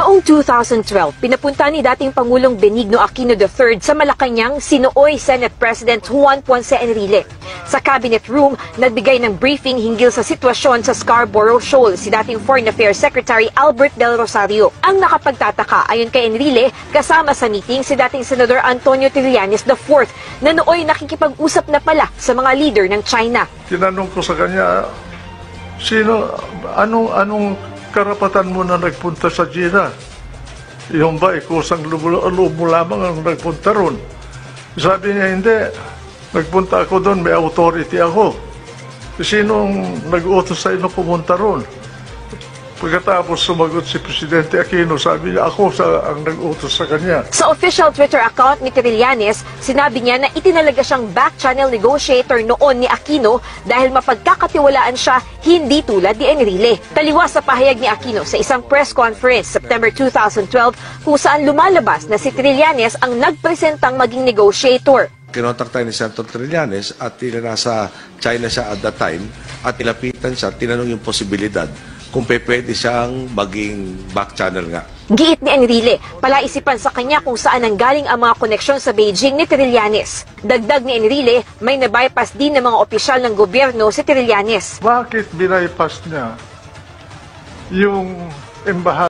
Noong 2012, pinapunta ni dating Pangulong Benigno Aquino III sa Malacanang si nooy Senate President Juan Ponce Enrile. Sa Cabinet Room, nagbigay ng briefing hinggil sa sitwasyon sa Scarborough Shoal si dating Foreign Affairs Secretary Albert Del Rosario. Ang nakapagtataka ayon kay Enrile, kasama sa meeting si dating Senador Antonio Trillanes IV na nooy nakikipag-usap na pala sa mga leader ng China. Tinanong ko sa kanya, anong karapatan mo na nagpunta sa China? Yung ba, kusang loob mo lamang ang nagpunta ron? Sabi niya, hindi. Nagpunta ako doon, may authority ako. Sinong nag-utos sa inyo pumunta ron? Pagkatapos sumagot si Presidente Aquino, sabi niya, ako ang nag-utos sa kanya. Sa official Twitter account ni Trillanes, sinabi niya na itinalaga siyang back-channel negotiator noon ni Aquino dahil mapagkakatiwalaan siya, hindi tulad ni Enrile. Taliwas sa pahayag ni Aquino sa isang press conference September 2012 kung saan lumalabas na si Trillanes ang nagpresentang maging negotiator. Kinontak tayo ni Senator Trillanes at nasa China siya at that time at nilapitan siya, tinanong yung posibilidad kung pwede siyang maging back channel nga. Giit ni Enrile, palaisipan sa kanya kung saan nanggaling ang mga koneksyon sa Beijing ni Trillanes. Dagdag ni Enrile, may nabypass din ng mga opisyal ng gobyerno si Trillanes. Bakit binaypass niya yung embahada?